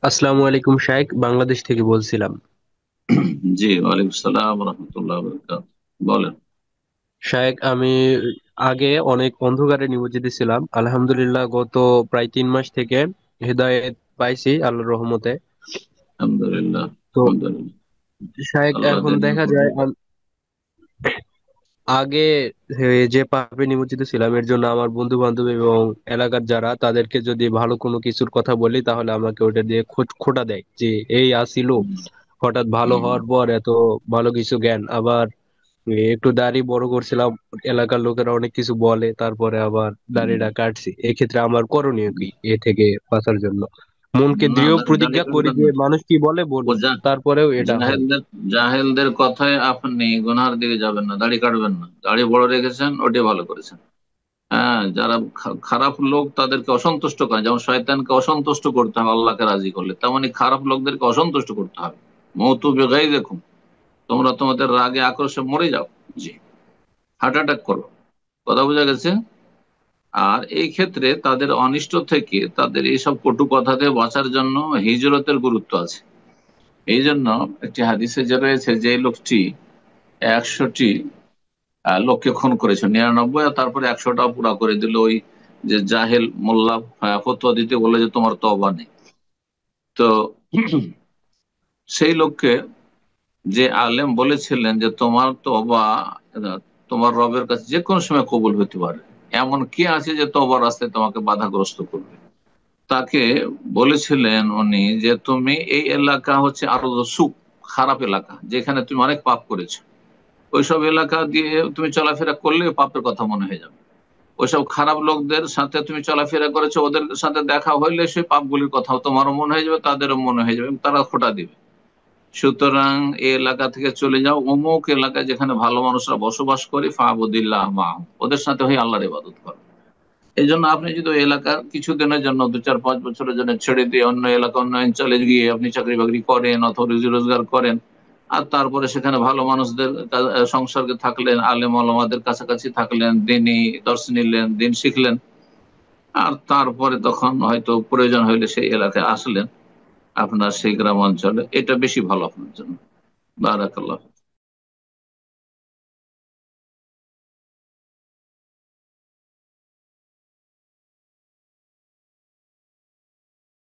আসসালামু আলাইকুম শাইখ, বাংলাদেশ থেকে বলছিলাম। জি, ওয়ালাইকুম সালাম রহমতুল্লাহ বরকাত। বলেন। শাইখ, আমি আগে অনেক অন্ধকারে নিমজ্জিত ছিলাম। আলহামদুলিল্লাহ, গত প্রায় 3 মাস থেকে হেদায়েত পাইছি আল্লাহর রহমতে। আলহামদুলিল্লাহ। তো আলহামদুলিল্লাহ। শাইখ, আল্লাহ এখন দিনের দেখা উপর যায় রহমত। আগে যে পাপে নিমজ্জিত ছিলাম এর জন্য আমার বন্ধু বান্ধব এবং এলাকার যারা, তাদেরকে যদি ভালো কোনো কিছুর কথা বলি তাহলে আমাকে ওটা দিয়ে খোটা দেয় যে এই আসিল, হুম, হঠাৎ ভালো হুম, হওয়ার পর এত ভালো কিছু জ্ঞান। আবার একটু দাড়ি বড় করছিলাম, এলাকার লোকেরা অনেক কিছু বলে, তারপরে আবার হুম, দাড়িটা কাটছি। এক্ষেত্রে আমার করণীয় কি এ থেকে বাঁচার জন্য? মনকে না, দৃঢ় দাড়ি প্রতিজ্ঞা করি কাটবেন যে না। মানুষ কি বলে ও বলুক, তারপরেও এটা হয়। জাহেলদের জাহেলদের কথায় আপনি গুনহার দিকে যাবেন না, দাড়ি কাটবেন না। দাড়ি বড় রেখেছেন, ওটাই ভালো করেছেন। হ্যাঁ, যারা খারাপ লোক তাদেরকে অসন্তুষ্ট করে, যেমন শয়তানকে অসন্তুষ্ট করতে হবে আল্লাহকে রাজি করলে, তেমনি খারাপ লোকদেরকে অসন্তুষ্ট করতে হবে। মওতু বিগাইজিকুম, তোমরা তোমাদের রাগে আক্রোশে মরে যাও। জি, হার্ট অ্যাটাক করো। কথা বোঝা গেছে? আর এই ক্ষেত্রে তাদের অনিষ্ট থেকে, তাদের এইসব কটু কথা দিয়ে বাঁচার জন্য হিজরতের গুরুত্ব আছে। এই জন্য একটি হাদিসে যে রয়েছে, যে লোকটি 100টি লোককে খুন করেছে, 99, আর তারপরে 100টা পুরা করে দিল, ওই যে জাহেল মোল্লা ফতোয়া দিতে বলে যে তোমার তওবা নেই। তো সেই লোককে যে আলেম বলেছিলেন যে তোমার তওবা তোমার রবের কাছে যে কোনো সময় কবুল হতে পারে, এমন কি আছে যে তওবার রাস্তায় তোমাকে বাধাগ্রস্ত করবে? তাকে বলেছিলেন উনি যে তুমি এই এলাকা হচ্ছে আরো সুখ, খারাপ এলাকা, যেখানে তুমি অনেক পাপ করেছো। ওইসব এলাকা দিয়ে তুমি চলাফেরা করলে পাপের কথা মনে হয়ে যাবে। ওইসব খারাপ লোকদের সাথে তুমি চলাফেরা করেছো, ওদের সাথে দেখা হইলে সেই পাপগুলির কথাও তোমারও মনে হয়ে যাবে, তাদেরও মনে হয়ে যাবে, এবং তারা খোঁটা দিবে। সুতরাং এই এলাকা থেকে চলে যাও অমুক এলাকায়, যেখানে ভালো মানুষরা বসবাস করে, ফাবুদিল্লাহ মাহু, ওদের সাথে হয়ে আল্লাহর ইবাদত করো। এই জন্য আপনি যদি ওই এলাকার কিছুদিনের জন্য, 2 4 5 বছরের জন্য ছেড়ে দিয়ে অন্য এলাকা, অন্য অঞ্চলে গিয়ে আপনি চাকরি বাকরি করেন অথবা রুজি রোজগার করেন, আর তারপরে সেখানে ভালো মানুষদের সংসর্গে থাকলেন, আলেম ওলামাদের কাছাকাছি থাকলেন, দিনই দর্শ নিলেন, দিন শিখলেন, আর তারপরে তখন হয়তো প্রয়োজন হইলে সেই এলাকায় আসলেন, আপনার সেই গ্রাম অঞ্চলে, এটা বেশি ভালো আপনার জন্য। বারাকাল্লাহ।